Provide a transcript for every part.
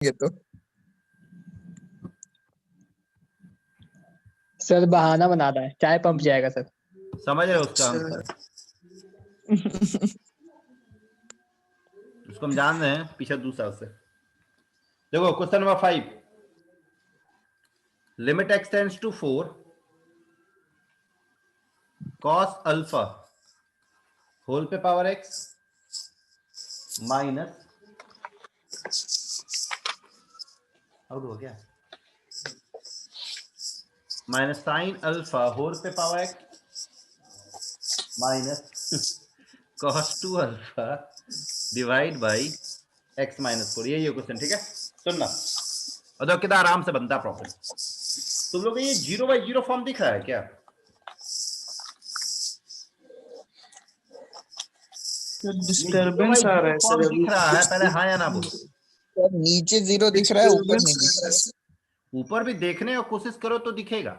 ये तो सर बहाना बना रहा है, चाय पंप जाएगा सर। समझ रहे हो उसका हम उसको हम जान रहे हैं पीछे दूसरा से। देखो question number 5, limit x tends to 4 cos alpha whole पे पावर x माइनस आउट हो गया माइनस साइन अल्फा होल पे power x minus cos 2 alpha divide by x minus 4। ये क्वेश्चन ठीक है, सुनना और देखो कितना आराम से बनता प्रॉफिट। तुम लोग ये 0/0 फॉर्म दिख रहा है क्या? डिस्टरबेंस आ रहा है फॉर्म सर दिख रहा है, पहले हाँ या ना बोलो। सर नीचे 0 दिख रहा है, ऊपर नहीं दिख रहा है। ऊपर भी देखने और कोशिश करो तो दिखेगा।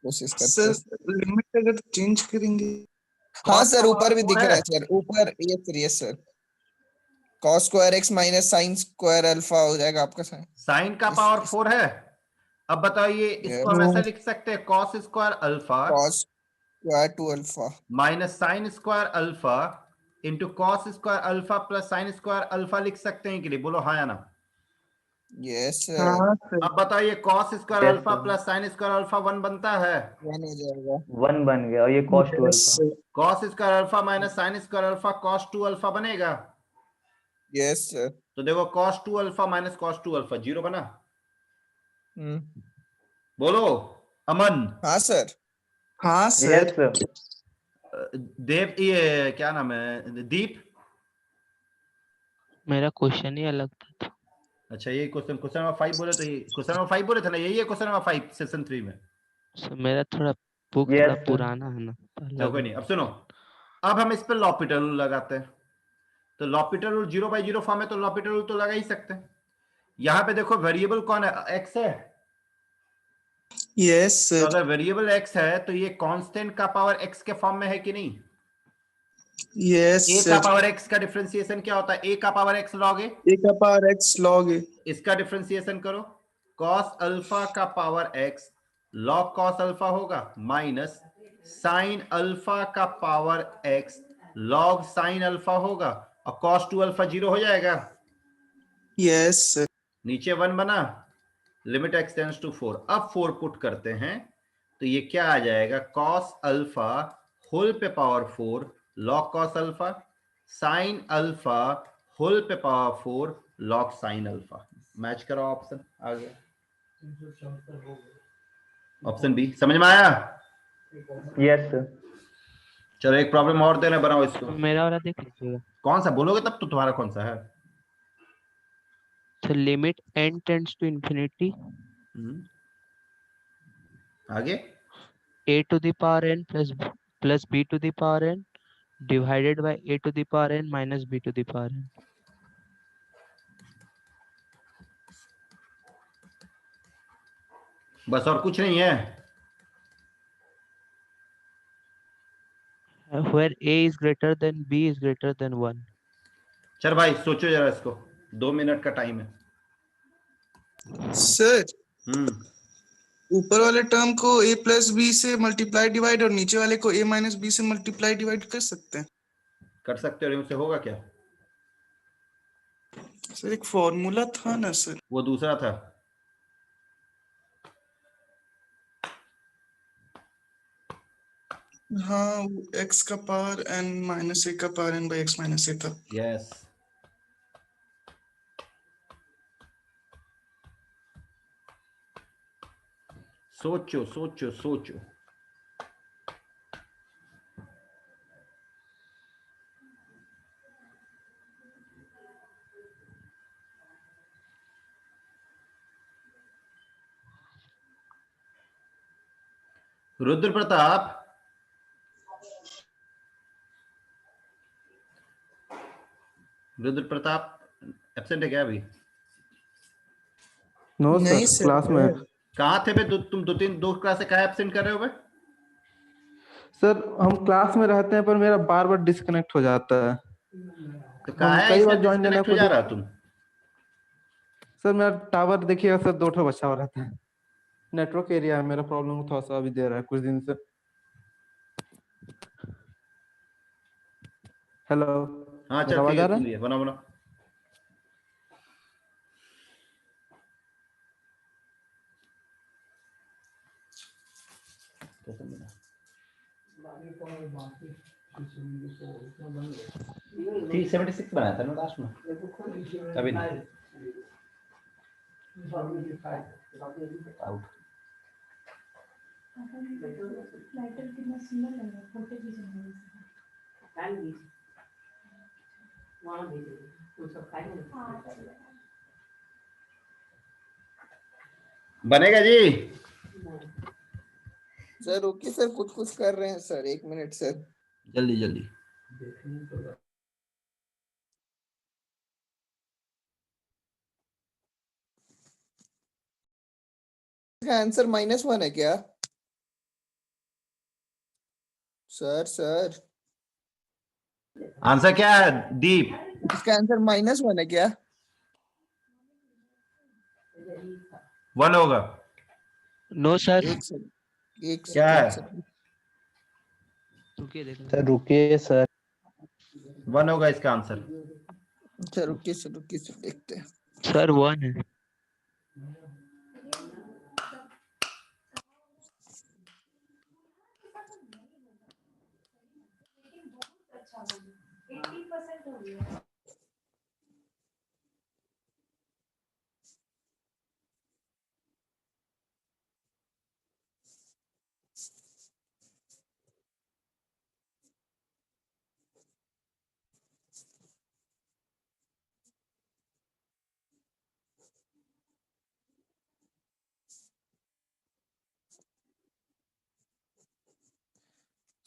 कोशिश करते सर हैं। लिमिट अगर चेंज करेंगे। हाँ सर ऊपर भी दिख रहा है सर, ऊपर yes sir cos square x minus sine square alpha हो जाएगा आपका साइन। साइन का पावर 4 है। अब बताइए इसको हम ऐसा लिख सकते हैं cos square alpha cos square 2 alpha minus sine square alpha into cos square alpha plus sign square alpha लिख सकते हैं कि नहीं? बोलो हाँ या ना। Yes sir. हाँ सर अब बताइए cos square alpha plus sign square alpha 1 बनता है। 1 हो जाएगा। 1 बन गया और ये cos 2 alpha. cos square alpha minus sine square alpha cos 2 alpha बनेगा। Yes sir. तो देखो cos 2 alpha minus cos 2 alpha 0 बना। बोलो अमन। हाँ सर। हाँ यस सर देव, ये क्या नाम है, दीप। मेरा क्वेश्चन ही अलग था। अच्छा ये क्वेश्चन नंबर 5 बोले, तो ये क्वेश्चन नंबर 5 बोले थे ना, यही है क्वेश्चन नंबर 5 सेशन 3 में। सर मेरा थोड़ा बुक Yes, थोड़ा sir. पुराना है ना, तो चलो अलग कोई है। नहीं, अब सुनो। अब हम इस पे लॉपिटल रूल लगाते हैं। तो लॉपिटल रूल 0/0 फॉर्म है तो लॉपिटल रूल तो लगा ही सकते हैं। यहाँ पे देखो वेरिएबल कौन है, x है। यस तो सर अगर वेरिएबल x है तो ये कांस्टेंट का पावर x के फॉर्म में है कि नहीं? यस a का सर पावर x का डिफरेंशिएशन क्या होता है? a का पावर x log a। ए का पावर एक्स लॉग ए। इसका डिफरेंशिएशन करो, cos अल्फा का power x log cos alpha होगा माइनस साइन अल्फा का power x log sine alpha होगा और cos 2 अल्फा 0 हो जाएगा। यस सर नीचे 1 बना, लिमिट x टेंड्स टू 4। अब 4 पुट करते हैं तो ये क्या आ जाएगा, cos अल्फा होल पे power 4 log cos alpha sine alpha whole पे power 4 log sine alpha. Match करो ऑप्शन, आ गया ऑप्शन बी। समझ में आया? Yes, sir. चलो एक प्रॉब्लम और देना, बनाओ इसको। मेरा वाला देख लीजिएगा। कौन सा बोलोगे तब तो तुम्हारा कौन सा है? तो limit n tends to infinity आगे a to the power n plus b to the power n divided by a to the power n minus b to the power n। बस, और कुछ नहीं है। where a is greater than b is greater than 1। चल भाई सोचो जरा इसको, 2 मिनट का टाइम है। सर हम्म ऊपर वाले टर्म को a प्लस बी से मल्टीप्लाई डिवाइड और नीचे वाले को a माइनस बी से मल्टीप्लाई डिवाइड कर सकते हैं। कर सकते हो, उससे होगा क्या? सर एक फॉर्मूला था ना सर। वो दूसरा था। हाँ x का पावर n माइनस a का power n by x minus a था। यस सोचो सोचो सोचो। रुद्र प्रताप, रुद्र प्रताप एब्सेंट है क्या अभी? नो नहीं सर, सर क्लास में है। कहाँ थे बे? तुम दो क्लास से कहाँ एब्सेंट कर रहे हो बे? सर हम क्लास में रहते हैं पर मेरा बार बार डिस्कनेक्ट हो जाता है। तो कहाँ हम है कई इसका बार ज्वाइन करने डिस्कनेक्ट हो की जा रहा कोशिश। तुम? सर मेरा टावर देखिएगा सर, 2 बचा हुआ रहता है। नेटवर्क एरिया है मेरा, प्रॉब्लम थोड़ा सा अभी दे रहा है कुछ दिन से। हेलो, हाँ मेरा चल आवाज ठीक है, आ रहा तू है? ये बना बना। कैसे बना? 376 बनाया था ना लास्ट में, अभी नहीं आउट। बनेगा जी। सर ओके सर, कुछ कर रहे हैं सर, 1 मिनट सर। जल्दी जल्दी। इसका आंसर -1 है क्या? सर आंसर क्या है दीप? इसका आंसर -1 है क्या? 1 होगा। No sir. एक सेकंड, एक क्या है? सेकंड। रुकिए देख सर रुकिए सर। 1 होगा इसका आंसर। सर रुकिए सर, देखते हैं। सर 1 है।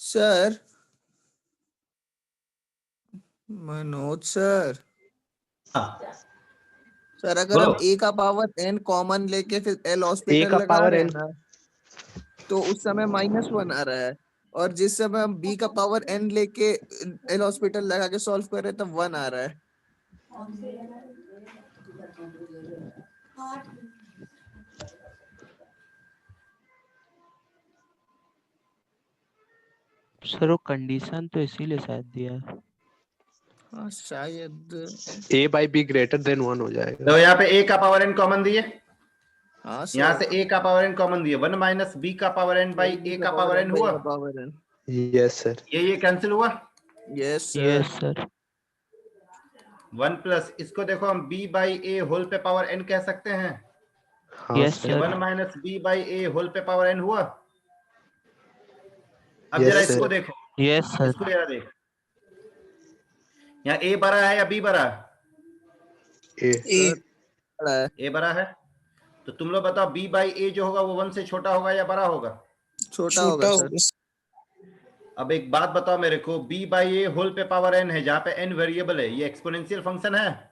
सर मनोज सर, हाँ, सर अगर बोलो। हम a का पावर n कॉमन लेके फिर l A हॉस्पिटल का लगा पावर रहे हैं n। ना, तो उस समय -1 आ रहा है। और जिस समय हम b का पावर n लेके l हॉस्पिटल लगा के सॉल्व कर रहे हैं तब 1 आ रहा है। सर वो कंडीशन तो इसीलिए शायद दिया है। हाँ शायद। A/B <1 हो जाएगा। तो यहाँ पे a का पावर n कॉमन दिए, हाँ यहाँ सर। से a का पावर n कॉमन दिए, 1 माइनस b का पावर n बाई a का पावर n हुआ। Power n। Yes sir. ये कैंसिल हुआ। Yes yes sir. Sir. 1 plus इसको देखो हम b बाई a होल पे पावर n कह सकते हैं। हाँ यस ये sir. 1 sir. Minus b by a whole पे पावर n हुआ। अब यस जरा सर। इसको देखो, यस सर। इसको जरा देख, यहाँ a बड़ा है या b बड़ा है? ए। सर बड़ा है। a बड़ा है, तो तुम लोग बताओ b बाई a जो होगा वो 1 से छोटा होगा या बड़ा होगा? छोटा होगा सर। अब एक बात बताओ मेरे को, b बाई a होल पे पावर n है जहाँ पे n वेरिएबल है, ये एक्सपोनेंशियल फंक्शन है?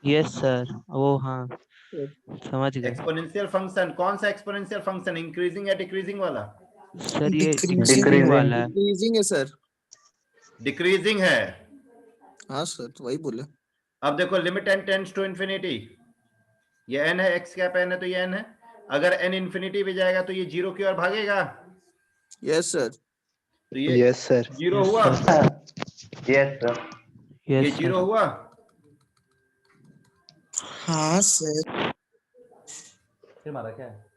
Yes sir. वो हाँ, समझ गए। एक्सपोनेंशियल फंक्शन कौन सा एक्सपोनेंशियल फंक्शन, इंक्रीजिंग या डिक्रीजिंग वाला? सर ये Decreasing। डिक्रीजिंग वाला है। डिक्रीजिंग है सर। डिक्रीजिंग है। हाँ सर, तो वही बोले। अब देखो limit n tends to infinity, ये n है, x कैप n है तो ये n है। अगर n इंफिनिटी पे जाएगा तो ये 0 की ओर भागेगा। Yes sir. तो ये यस सर। 0 हुआ। Yes sir. ये यस 0 सर। हुआ। हाँ सर। फिर मारा क्या है?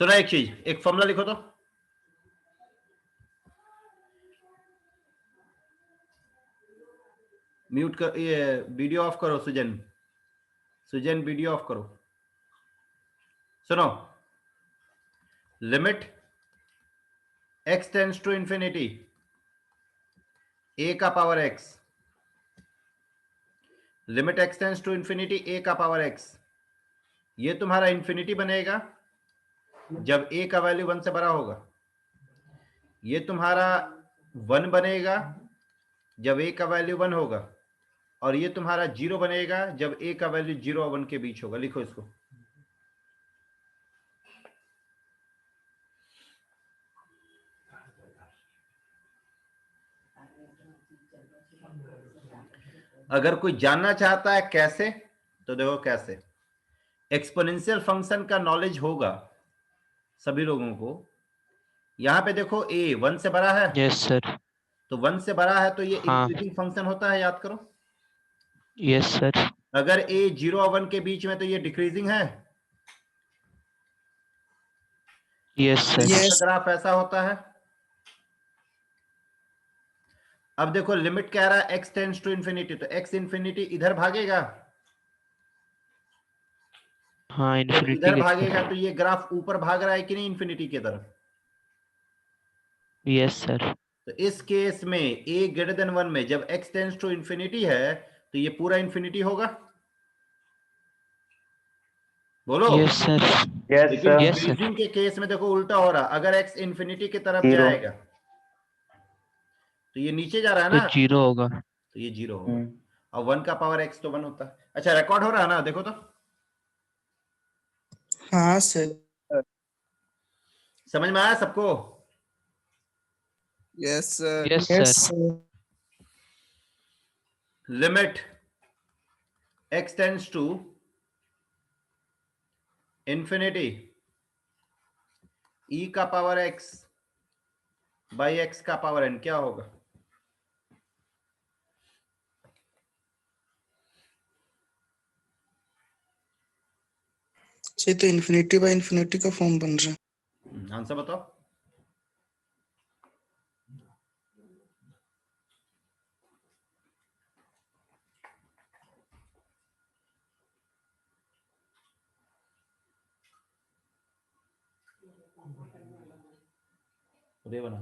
सुना एक चीज, एक फॉर्मूला लिखो तो। म्यूट कर, ये वीडियो ऑफ करो सुजन, सुजन वीडियो ऑफ करो। सुनो, limit x tends to infinity a का power x, limit x tends to infinity a का पावर x, ये तुम्हारा इंफिनिटी बनेगा जब a का वैल्यू 1 से बड़ा होगा। ये तुम्हारा 1 बनेगा जब a का वैल्यू 1 होगा, और ये तुम्हारा 0 बनेगा जब a का वैल्यू 0 और 1 के बीच होगा। लिखो इसको। अगर कोई जानना चाहता है कैसे, तो देखो कैसे। एक्सपोनेंशियल फंक्शन का नॉलेज होगा सभी लोगों को। यहां पे देखो a 1 से बड़ा है, यस सर। तो 1 से बड़ा है तो ये हाँ। इंक्रीजिंग फंक्शन होता है, याद करो। Yes sir. अगर a 0 और 1 के बीच में तो ये डिक्रीजिंग है। Yes sir. इसका ग्राफ ऐसा होता है। अब देखो लिमिट कह रहा है x टेंड्स टू इंफिनिटी, तो x इंफिनिटी इधर भागेगा। हाँ जब इन्फिनिटी इधर की भागेगा तरफ। तो ये ग्राफ ऊपर भाग रहा है कि नहीं इंफिनिटी की तरफ। Yes sir. तो इस केस में a ग्रेटर देन 1 में जब x टेंड्स टू इंफिनिटी है तो ये पूरा इंफिनिटी होगा। बोलो। Yes sir. यस लेकिन सर, यस सर। डिक्रीजिंग के केस में देखो उल्टा हो रहा, अगर x इंफिनिटी की तरफ जीरो। जाएगा तो ये नीचे जा रहा है तो ना, 0 होगा। तो ये 0 होगा। और 1 का पावर x तो 1 होता है। अच्छा रिकॉर्ड हो रहा है ना, देखो तो। हाँ सर। समझ में आया सबको? Yes sir. Yes yes sir. Sir. Limit x tends to infinity e का पावर x बाई x का पावर n क्या होगा? ये तो इन्फिनिटी बाय इन्फिनिटी का फॉर्म बन रहा है। आंसर बताओ। उदय बना।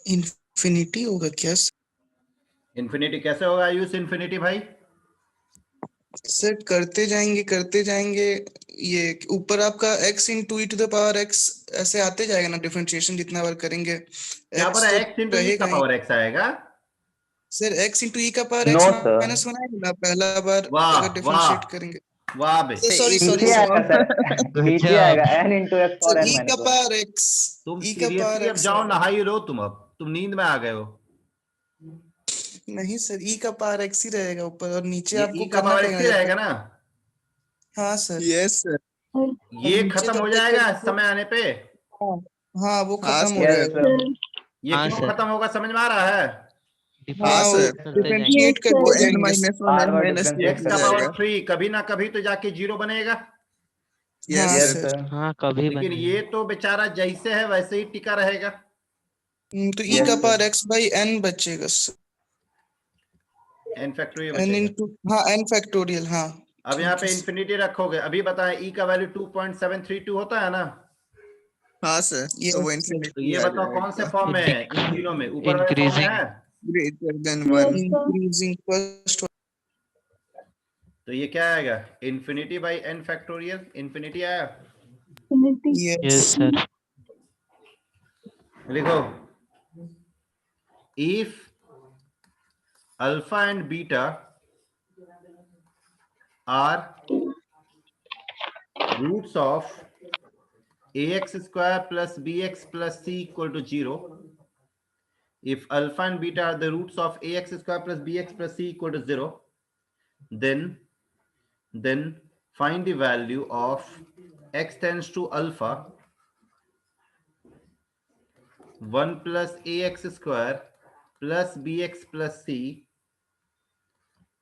इन्फिनिटी होगा क्या इंफिनिटी कैसे होगा आयुष? इंफिनिटी भाई सर? करते जाएंगे ये ऊपर आपका x into e to the power x ऐसे आते जाएगा ना, डिफरेंशिएशन जितना बार करेंगे क्या x पर तो x इंटू ई का रहेगा ही। पावर x आएगा? सर x इंटू ई का power no x sir, minus one आएगा ना पहला बार वाह अगर डिफरेंशिएट वाह करेंगे। वाह बे। सॉरी सॉरी नीचे सर। आएगा सर, नीचे गजब। आएगा n इंटू एक्स और सर n ई का माइनस वन। पावर x, तुम ई का पावर सीरियसली अब x जाओ नहाई लो, तुम नींद में आ गए हो। नहीं सर, ई का पावर x ही रहेगा ऊपर और नीचे ये आपको e का करना पावर x पड़ेगा ही जब रहेगा तक। ना? हाँ सर। Yes sir. और ये नीचे खत्म तब हो तक जाएगा करेंगे। समय आने पे। हाँ हाँ, वो हाँ खत्म हो सर। यस जाएगा। सर, ये हाँ क्यों सर। खत्म होगा समझ में आ रहा है? हाँ हाँ, वो सर। करते जाएंगे। डिफरेंशिएट वो करते n जाएंगे। माइनस वन बार n बार माइनस differentiate x हो का करते पावर जाएगा। 3 कभी ना कभी तो जाके 0 बनेगा। यस हाँ यस सर। सर। सर, हाँ कभी लेकिन बने। ये तो बेचारा जैसे है वैसे ही टिका रहेगा। तो ई यस का sir, power x by n बचेगा सर। n फैक्टोरियल n बचेगा। इंटू हाँ n फैक्टोरियल। हाँ अब यहाँ ठीक पे है सर। इंफिनिटी रखोगे। अभी बताएं e का वैल्यू 2.732 होता है ना? हाँ सर। तो वो यस सर। तो इंफिनिटी ये आ बताओ कौन से जाएगा। फॉर्म में है इन तीनों में? ऊपर वाले फॉर्म में इंक्रीजिंग। है। Greater than one. Increasing first. तो ये क्या आएगा? Infinity by n factorial. Infinity आया। Yes yes. सर। लिखो if alpha and beta are roots of ax square plus bx plus c equal to 0. If alpha and beta are the roots of ax square plus bx plus c equal to 0, then find the value of x tends to alpha 1 plus ax square plus bx plus c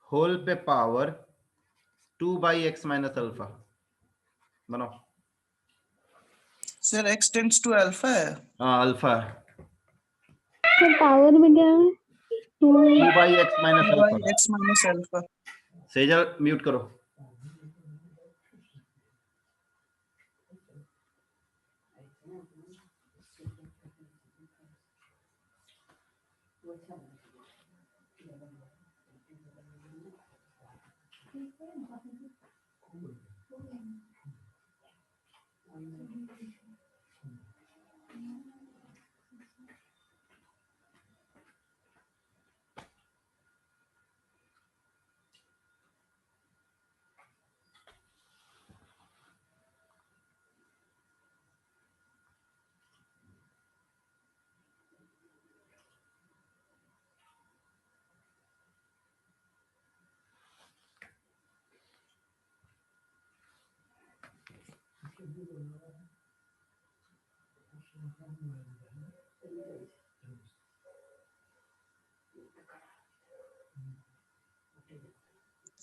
whole पे power 2 by x minus alpha. बनाओ। Sir x tends to alpha है। हाँ alpha है। तो power में क्या है? 2 by x minus 2 alpha. By x minus alpha. Sejal mute करो।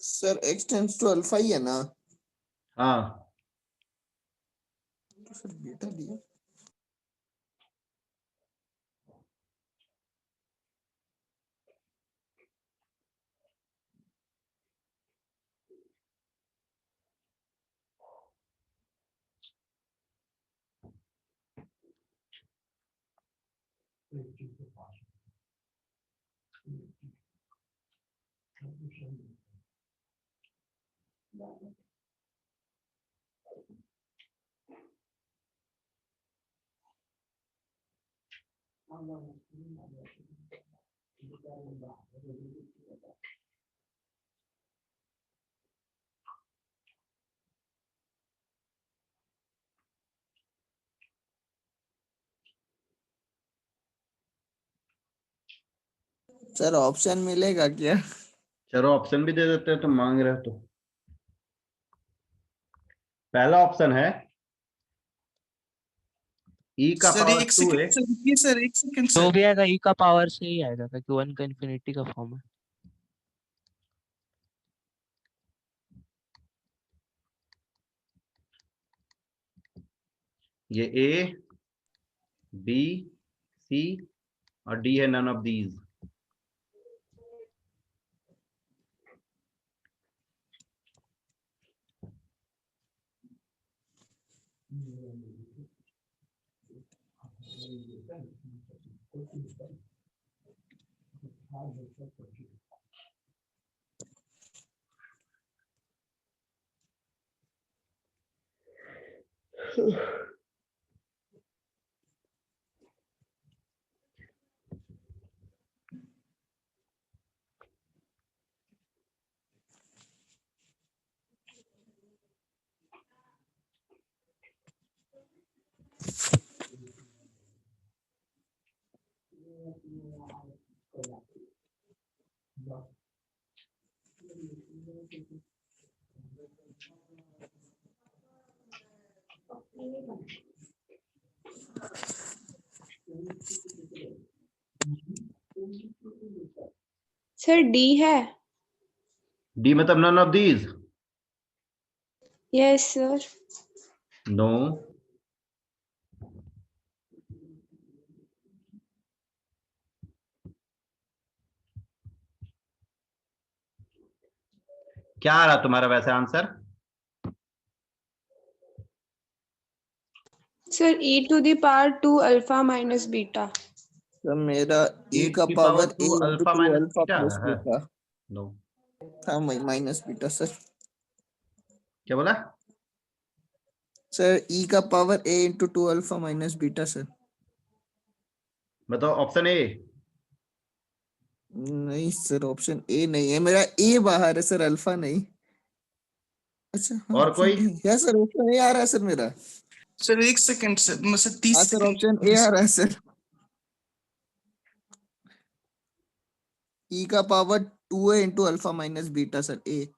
Sir x tends to alpha ही है ना? हाँ तो फिर बीटा दिया। सर ऑप्शन मिलेगा क्या? चलो ऑप्शन भी दे देते हैं, तुम मांग रहे हो तो। पहला ऑप्शन है e का सर पावर एक 2 सेकंड है। सर, रुकिए सर, एक सेकंड जो सर। भी आएगा ई का पावर से ही आएगा क्योंकि 1 का इन्फिनिटी का फॉर्म है। ये a b c और d है, none of these. Sir D है। d मतलब none of these. Yes sir. No, क्या आ रहा तुम्हारा वैसे आंसर? Sir e to the power 2 alpha minus beta. Sir मेरा e e का की power power a 2 into alpha 2 minus alpha beta plus है। बीटा। नो, हाँ माइनस बीटा सर। क्या बोला? सर e का power a into 2 alpha minus beta sir. बताओ option A. नहीं सर ऑप्शन ए नहीं है मेरा, ए बाहर है सर, अल्फा नहीं। अच्छा हाँ और ऑप्शन कोई? ए है सर, ऑप्शन ए आ रहा है सर मेरा। सर एक सेकंड सर, मैं सर 30 हाँ सर सेकंड। ऑप्शन ए आ रहा है सर। e का power 2a into alpha minus beta sir, A.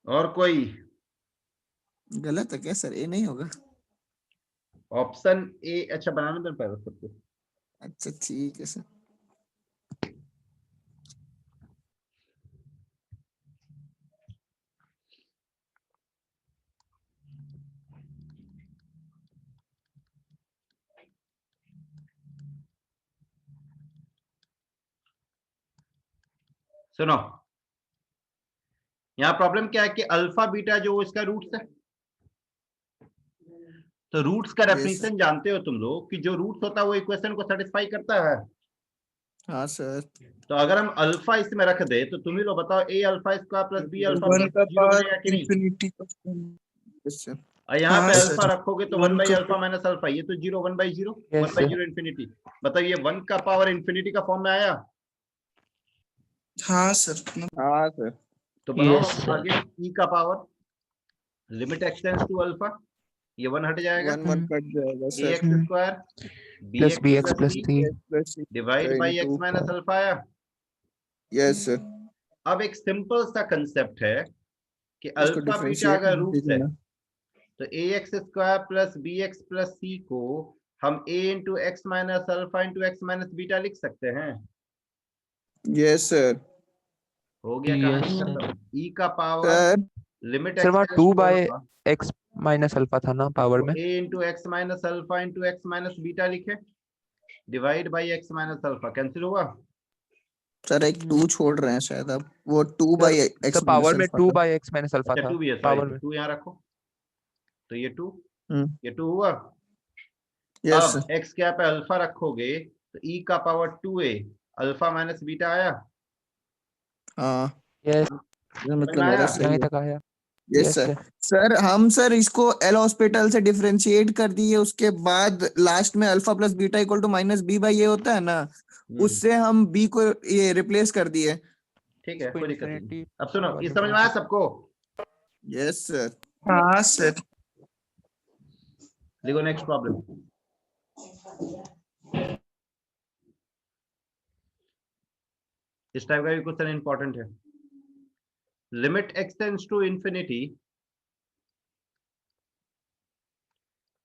और कोई? गलत है क्या सर? ए नहीं होगा? Option A. अच्छा बनाने दो पहले सबको। अच्छा ठीक है सर। सुनो, यहाँ प्रॉब्लम क्या है कि अल्फा बीटा जो इसका रूट्स है, तो रूट्स का सर डेफिनेशन जानते हो तुम लोग कि जो रूट्स होता है वो इक्वेशन को सेटिस्फाई करता है। हाँ सर। तो अगर हम अल्फा इसमें रख दे तो तुम ही लोग बताओ, A alpha square plus B alpha 1 का जीरो पावर बनेगा कि नहीं? इंफिनिटी का। Yes sir. और यहाँ हाँ पे सर। अल्फा रखोगे तो 1 1 बाई का अल्फा माइनस अल्फा, ये तो 0 1 by 0 Yes, 1 by sir. 0 infinity. बताओ ये 1 का पावर इन्फिनिटी का फॉर्म में आया? हाँ सर। हाँ सर। तो बनाओ Yes, sir. आगे e का power limit extends to alpha, ये 1 हट जाएगा। 1 1 कट जाएगा sir. ax square Plus bx bx plus plus c 3. Divide by x minus alpha आया। Yes sir. अब एक सिंपल सा कंसेप्ट है कि इसको अल्फा बीटा डिफरेंशिएट अगर कर रूट्स दीजिए है ना। तो A X square plus B X plus C को हम A into X minus alpha into X minus beta लिख सकते हैं। Yes sir. हो गया Yes, कहानी sir. खत्म। ई का पावर सर लिमिट सर वहाँ X tends 2 to by alpha X minus alpha था ना पावर में। A into X minus alpha into X minus beta लिखे, divide by X minus alpha, cancel हुआ। Sir एक 2 छोड़ रहे हैं शायद आप, वो 2 बाई एक्स सर पावर में 2 बाय एक्स माइनस अल्फा अच्छा था 2 भी है, पावर सॉरी में। 2 यहाँ रखो, तो ये 2 हम्म ये 2 हुआ। यस अब एक्स क्या पे अल्फा रखोगे तो ई का power 2a alpha minus beta आया। हाँ यस मतलब मेरा आया? सही यहाँ है। तक आया। Yes yes sir. Sir. Sir हम सर इसको एल हॉस्पिटल से डिफरेंशिएट कर दिए, उसके बाद लास्ट में alpha plus beta equal to minus b by ये होता है ना, उससे हम बी को ये रिप्लेस कर दिए। ठीक है, इसको कोई दिक्कत नहीं। इन्फिनिटी अब सुनो, पावर ये में समझ में आया सबको? Yes sir. हाँ सर। लिखो नेक्स्ट प्रॉब्लम। इस टाइप का भी क्वेश्चन इंपॉर्टेंट है। Limit x tends to infinity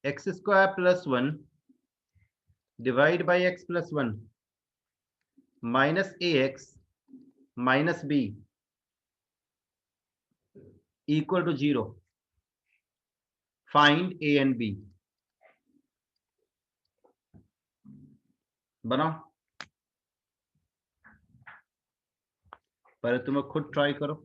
x square plus 1 divide by x plus 1 minus a x minus b equal to 0। Find a and b. बनाओ, पहले तुम्हें खुद ट्राई करो।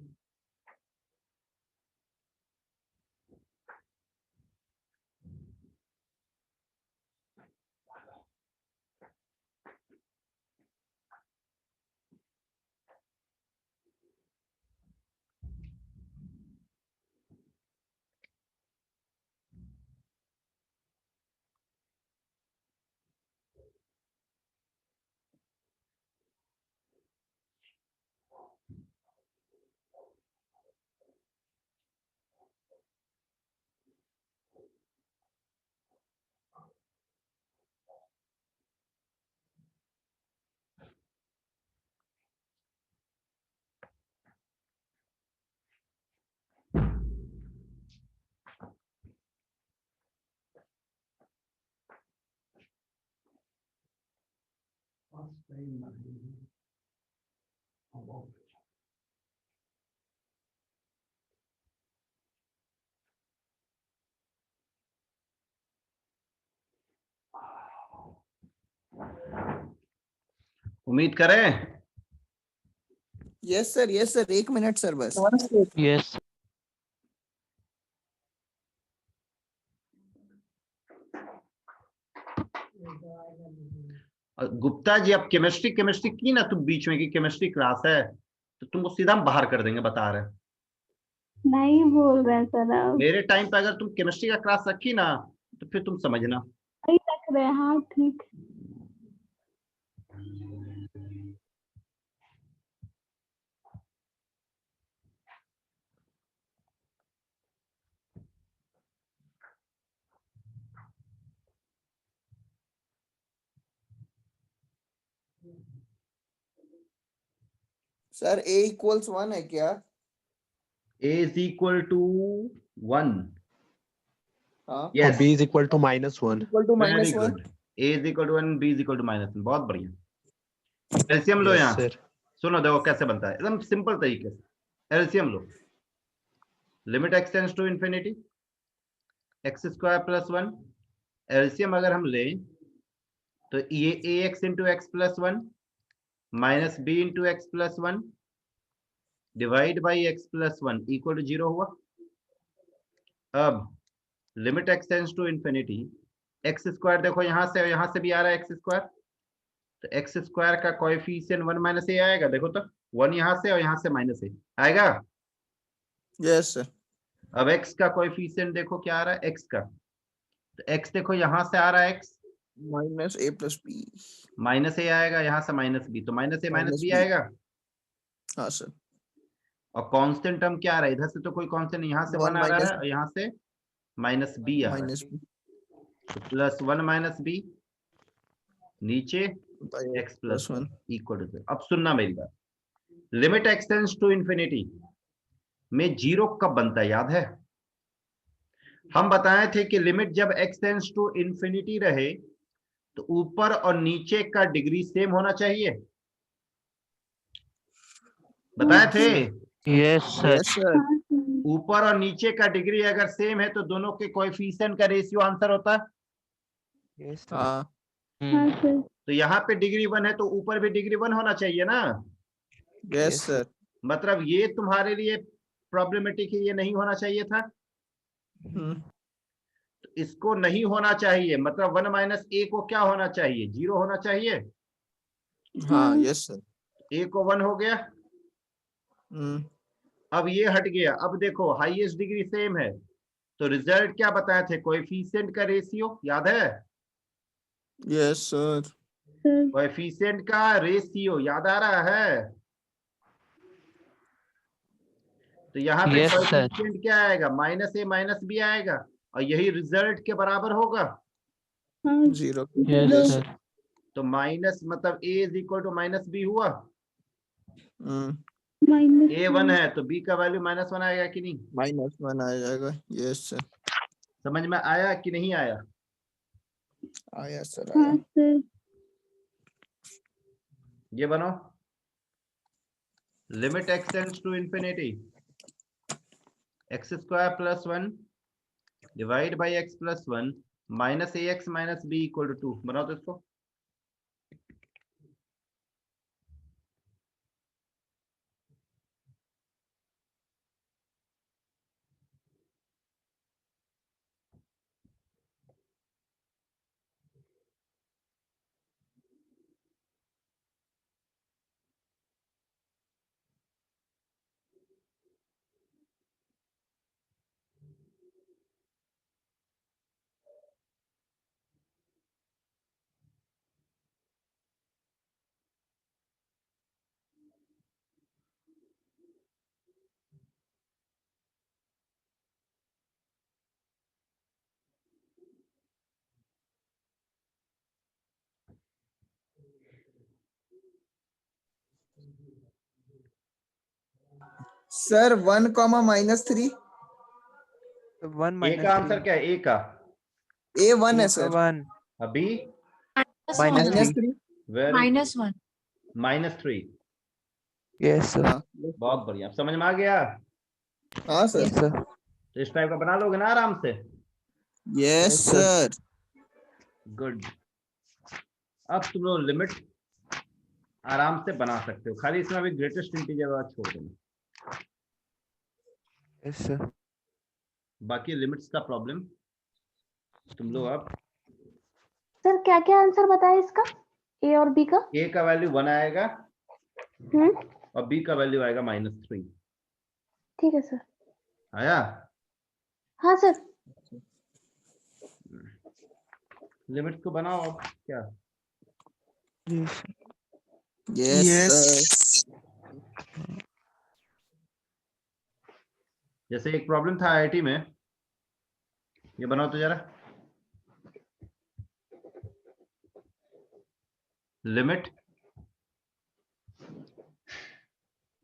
उम्मीद करें। यस सर 1 मिनट सर बस। Yes. गुप्ता जी, अब केमिस्ट्री केमिस्ट्री की ना तुम बीच में, की केमिस्ट्री क्लास है तो तुमको सीधा हम बाहर कर देंगे, बता रहे हैं। नहीं बोल रहे हैं सर आप। मेरे टाइम पे अगर तुम केमिस्ट्री का क्लास रखी ना तो फिर तुम समझना। नहीं रख रहे हैं, हाँ ठीक। सर a इक्वल्स 1 है क्या? a is equal to 1। हाँ और Yes, b is equal to -1। Equal to very minus 1। good। a is equal to 1, b is equal to -1। बहुत बढ़िया। एलसीएम लो यस यहाँ। सर। सुनो देखो कैसे बनता है, एकदम सिंपल तरीके से। एलसीएम लो। Limit x tends to infinity x square plus 1। LCM अगर हम लें तो ये A X into X plus 1 minus B into X plus 1 divide by x plus 1 equal to 0 हुआ। अब limit x tends to infinity x square, देखो यहाँ से भी आ रहा है एक्स स्क्वायर, तो एक्स स्क्वायर का कोएफिशिएंट 1 माइनस ए आएगा। देखो तो 1 यहाँ से और यहाँ से माइनस ए आएगा। Yes sir. अब x का कोएफिशिएंट देखो क्या आ रहा है, x का, तो x देखो यहाँ से आ रहा है x minus a plus b। Minus A आएगा, यहाँ से माइनस b, तो minus A minus minus B b। आएगा। हाँ सर। और कांस्टेंट टर्म क्या आ रहा है, इधर से तो कोई कांस्टेंट, यहाँ से 1 आ रहा है और यहाँ से माइनस बी आ रहा है, माइनस b तो प्लस 1 माइनस बी नीचे by x plus 1। 1 equal to. अब सुनना मेरी बात, limit x tends to infinity में 0 कब बनता है याद है? हम बताए थे कि लिमिट जब x टेंड्स टू इंफिनिटी रहे तो ऊपर और नीचे का डिग्री सेम होना चाहिए, बताए थे। Yes sir. Yes sir. ऊपर और नीचे का डिग्री अगर सेम है तो दोनों के कोएफिशिएंट का रेशियो आंसर होता है। यस हाँ तो यहाँ पे डिग्री 1 है तो ऊपर भी डिग्री 1 होना चाहिए ना। Yes sir. मतलब ये तुम्हारे लिए प्रॉब्लमेटिक है, ये नहीं होना चाहिए था। तो इसको नहीं होना चाहिए, मतलब 1 माइनस ए को क्या होना चाहिए, 0 होना चाहिए। हाँ यस सर। ए को 1 हो गया। अब ये हट गया। अब देखो हाईएस्ट डिग्री सेम है तो रिजल्ट क्या बताए थे, कोएफिशिएंट का रेशियो याद है। Yes sir. कोएफिशिएंट का रेशियो याद आ रहा है। तो यहाँ पे Yes, sir. कोएफिशिएंट क्या आएगा, माइनस ए माइनस बी आएगा और यही रिजल्ट के बराबर होगा। 0। Yes sir. तो माइनस मतलब a is equal to minus b हुआ। a 1 है तो b का वैल्यू -1 आएगा कि नहीं, -1 आ जाएगा। Yes sir. समझ में आया कि नहीं आया। आया सर आया। ये बनो limit x tends to infinity x² + 1 divide by x + 1 minus ax minus b equal to 2। बनाओ तो इसको। सर 1, -3। 1 a का आंसर क्या है, a का A1 है सर। 1 अभी -3 -1 -3। Yes sir. हाँ बहुत बढ़िया, समझ में आ गया। हाँ सर। सर तो इस टाइप का बना लोगे ना आराम से। Yes sir. गुड। अब तुम लोग लिमिट आराम से बना सकते हो, खाली इसमें अभी ग्रेटेस्ट इंटीजर वाला छोड़ देना, यस सर। बाकी लिमिट्स का प्रॉब्लम तुम लोग अब। सर क्या क्या आंसर बताया इसका, ए और बी का? a का वैल्यू 1 आएगा हम्म, और b का वैल्यू आएगा -3। ठीक है सर। आया। हाँ सर। लिमिट्स को बनाओ अब क्या। Yes sir. जैसे एक प्रॉब्लम था आईआईटी में, ये बनाओ तो जरा। लिमिट,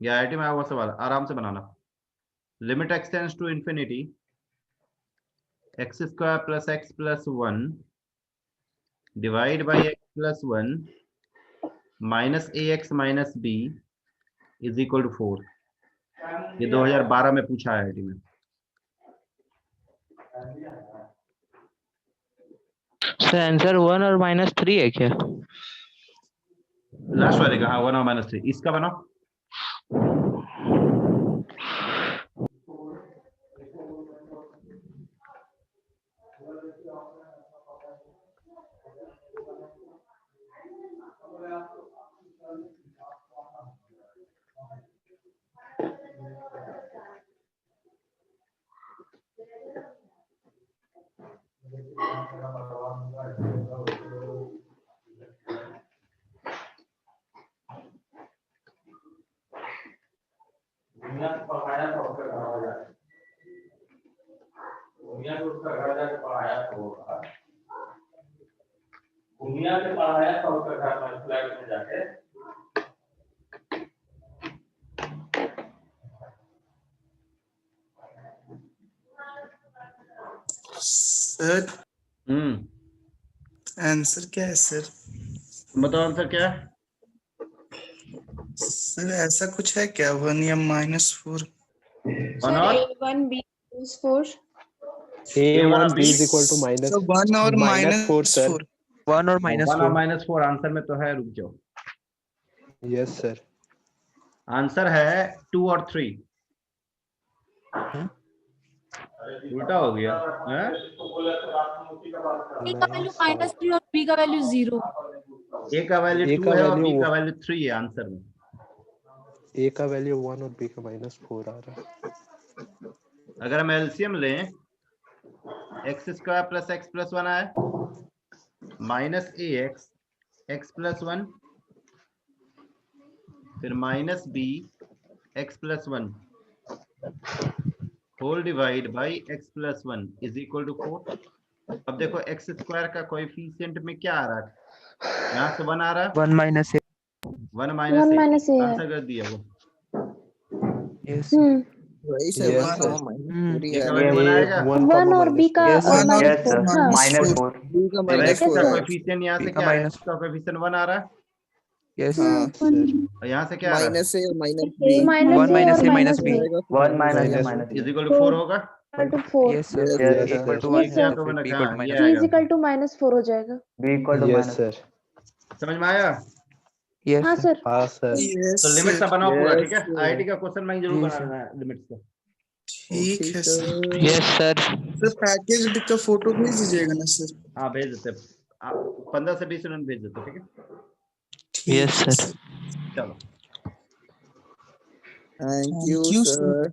ये आईआईटी में आया हुआ सवाल, आराम से बनाना। Limit x tends to infinity x² + x + 1 divide by x + 1 minus ax minus b is equal to 4। ये 2012 में पूछा है आईआईटी में। सर आंसर 1 और -3 है क्या? लास्ट वाले का, हाँ 1 और -3। इसका बनाओ। सर आंसर क्या है सर? बताओ आंसर क्या है? सर ऐसा कुछ है क्या? 1 या -4? वन और A1 B is 4. A1 B is equal to minus So 1 और -4 sir. -4. 1 और वन -4. और -4 आंसर में तो है, रुक जाओ। Yes sir. आंसर है 2 और 3। उल्टा हो गया है? A का वैल्यू -3 और B का वैल्यू 0। A का वैल्यू A 2 का है और value B का वैल्यू 3 है आंसर में। A का वैल्यू 1 और B का -4 आ रहा है। अगर हम एलसीएम लें, x² + x + 1 आए, -ax x + 1, फिर -b x + 1 whole divide by x + 1 is equal to 4। अब देखो x² का कोएफिशिएंट में क्या आ रहा है? यहाँ से 1 आ रहा है, 1 minus A. 1 1 - minus A है। आंसर कर दिया वो। Yes. वही से Yes, 1 sir. और -3 A का आ वैल्यू 1 आएगा, 1 और B का Yes, sir. -4 Yes, sir. हाँ -4. B का और x -4 का sir. कोएफिशिएंट यहाँ से B का क्या है? minus- x का कोएफिशिएंट 1 आ रहा है, Yes. हाँ और यहाँ से क्या आ रहा है? -A और -B -A 1 और minus A minus B. आएगा, 1 minus A Minus minus is B. Equal to 4 होगा। -4 Yes sir. Yes, A yes, equal to sir. 1 Yes, है sir. तो फिर B equal to हाँ, ये minus B आएगा। is equal to -4 हो जाएगा। B equal to Yes minus. sir. समझ में आया? Yes हाँ sir. सर। हाँ sir. Yes, तो लिमिट sir. सा बनाओ पूरा, Yes, ठीक है? sir. आईटी का क्वेश्चन बैंक जरूर जी, sir. बनाना है लिमिट से। ठीक है sir. Yes, sir. Sir package का फोटो भेज दीजिएगा ना सर? हाँ भेज देते हैं। आप 15 से 20 मिनट भेज देते हैं, ठीक है? ठीक Yes, है sir. चलो। Thank Thank you, you, sir. sir.